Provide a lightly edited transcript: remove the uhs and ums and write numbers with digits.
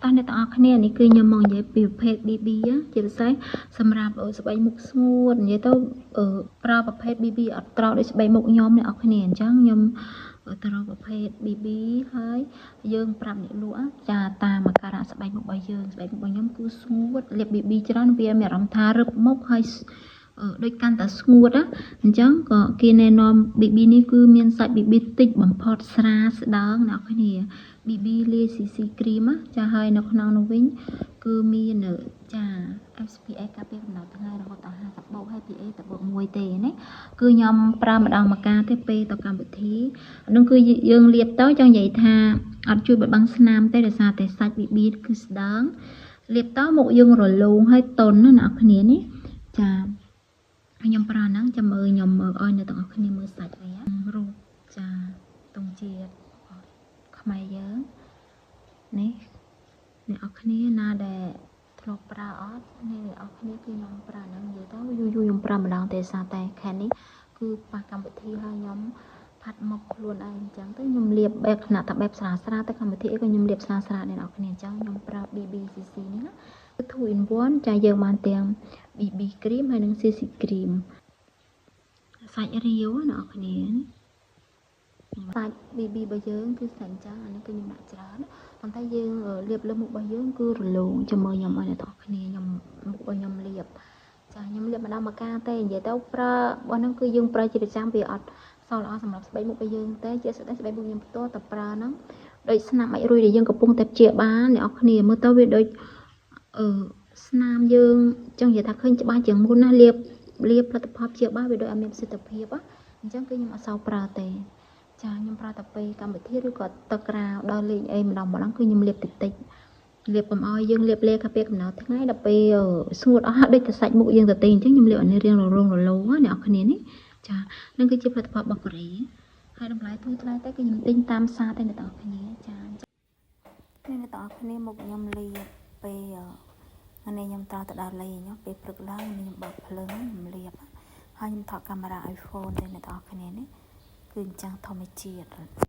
តាអ្នកទាំងអស់គ្នានេះគឺខ្ញុំមកនិយាយពីប្រភេទ BB ជាពិសេសសម្រាប់ស្បែកមុខស្ងួតនិយាយទៅប្រើប្រភេទ BB អត់ត្រូវដូចស្បែកមុខខ្ញុំអ្នកនរគ្នាអញ្ចឹងខ្ញុំទៅរកប្រភេទ BB ហើយយើងប្រាប់អ្នកលក់ចាតាមអាការៈស្បែកមុខរបស់យើងស្បែកមុខរបស់ខ្ញុំគឺស្ងួតលាប BB ច្រើនវាមានអារម្មណ៍ថារឹបមុខហើយដូចកាន់តែស្ងួតអញ្ចឹងក៏គេណែនាំ BB នេះគឺមានសាច់ BB តិចបំផុតស្រាលស្ដើងអ្នកគ្នា BB លាយ CC cream ចាហើយនៅក្នុងនោះវិញគឺមានចា SPF ការពារកំណៅថ្ងៃរហូតដល់50បូកហើយ PA តែបូក1ទេណាគឺខ្ញុំប្រើម្ដងម្កាលទេពេលទៅកម្មវិធីនោះគឺយើងលាបទៅចង់និយាយថាអត់ជួយបិទបាំងស្នាមទេដោយសារតែសាច់ BB គឺស្ដើងលាបទៅមុខយើងរលោងហើយតុនណាអ្នកគ្នានេះចាខ្ញុំប្រើហ្នឹងចាំមើលខ្ញុំមើលឲ្យអ្នកទាំងអស់គ្នាមើលសាច់វិញរូបចាទង់ជាតិខ្មែរយើងនេះអ្នកនរគ្នាណាដែលធ្លាប់ប្រើអត់នេះអ្នកនរគ្នាគឺខ្ញុំប្រើហ្នឹងនិយាយទៅយូរខ្ញុំប្រើម្ដងទេសារតែខែនេះគឺប៉ះកម្មវិធីហើយខ្ញុំផាត់មុខខ្លួនឯងអញ្ចឹងទៅខ្ញុំលាបបែបថ្នាក់តែបែបស្រាលស្រាលទៅកម្មវិធីអីក៏ខ្ញុំលាបស្រាលស្រាលអ្នកនរគ្នាអញ្ចឹងខ្ញុំប្រើ BBCC នេះណាគឺ 2 in 1ចាយើងបានទាំង BB cream ហើយនិង CC cream សាច់រាវអ្នកនរគ្នាសាច់ BB របស់យើងគឺសាច់អញ្ចឹងអានេះគឺខ្ញុំដាក់ច្រើនប៉ុន្តែយើងលាបលើមុខរបស់យើងគឺរលោងចាំមើលខ្ញុំឲ្យអ្នកទាំងអស់គ្នាខ្ញុំមុខរបស់ខ្ញុំលាបចាខ្ញុំលាបម្ដងម្កាលទេនិយាយទៅប្រើរបស់ហ្នឹងគឺយើងប្រើជាប្រចាំវាអត់សល់ល្អសម្រាប់ស្បែកមុខរបស់យើងទេជាស្បែកមុខខ្ញុំផ្ទាល់តែប្រើហ្នឹងដូចស្នាមអាចរួយដែលយើងកំពុងតែព្យាបាលអ្នកនរគ្នាមើលទៅវាដូចស្នាមយើងចង់និយាយថាឃើញច្បាស់ជាងមុនណាលាបផលិតផលព្យាបាលវាដូចអត់មានប្រសិទ្ធភាពអញ្ចឹងគឺខ្ញុំអត់សូវប្រើទេចាខ្ញុំប្រើតែពេលកម្មវិធីឬក៏ទឹកក្រៅដល់លេងអីម្ដងគឺខ្ញុំលាបតិចតិចលាបកុំឲ្យយើងលាបលេការពារកំណៅថ្ងៃដល់ពេលស្ងួតអស់ដូចតែសាច់មុខយើងទៅទេអញ្ចឹងខ្ញុំលាបឲ្យនេះរៀងរលោងអ្នកនរគ្នានេះចានឹងគឺជាផលិតផលរបស់កូរ៉េហើយតម្លៃធូរថ្លៃតែគឺខ្ញុំទិញតាមផ្សារតែអ្នកនរគ្នាចានេះអ្នកនរគ្នាមុខខ្ញុំលាបពេលថ្ងៃនេះខ្ញុំត្រូវទៅដល់លេងពេលព្រឹកឡើងខ្ញុំបើកភ្លើងខ្ញុំលាបហើយខ្ញុំថតកាមេរ៉ា iPhone តែអ្នកនរគ្នានេះគឺអញ្ចឹងធម្មជាតិ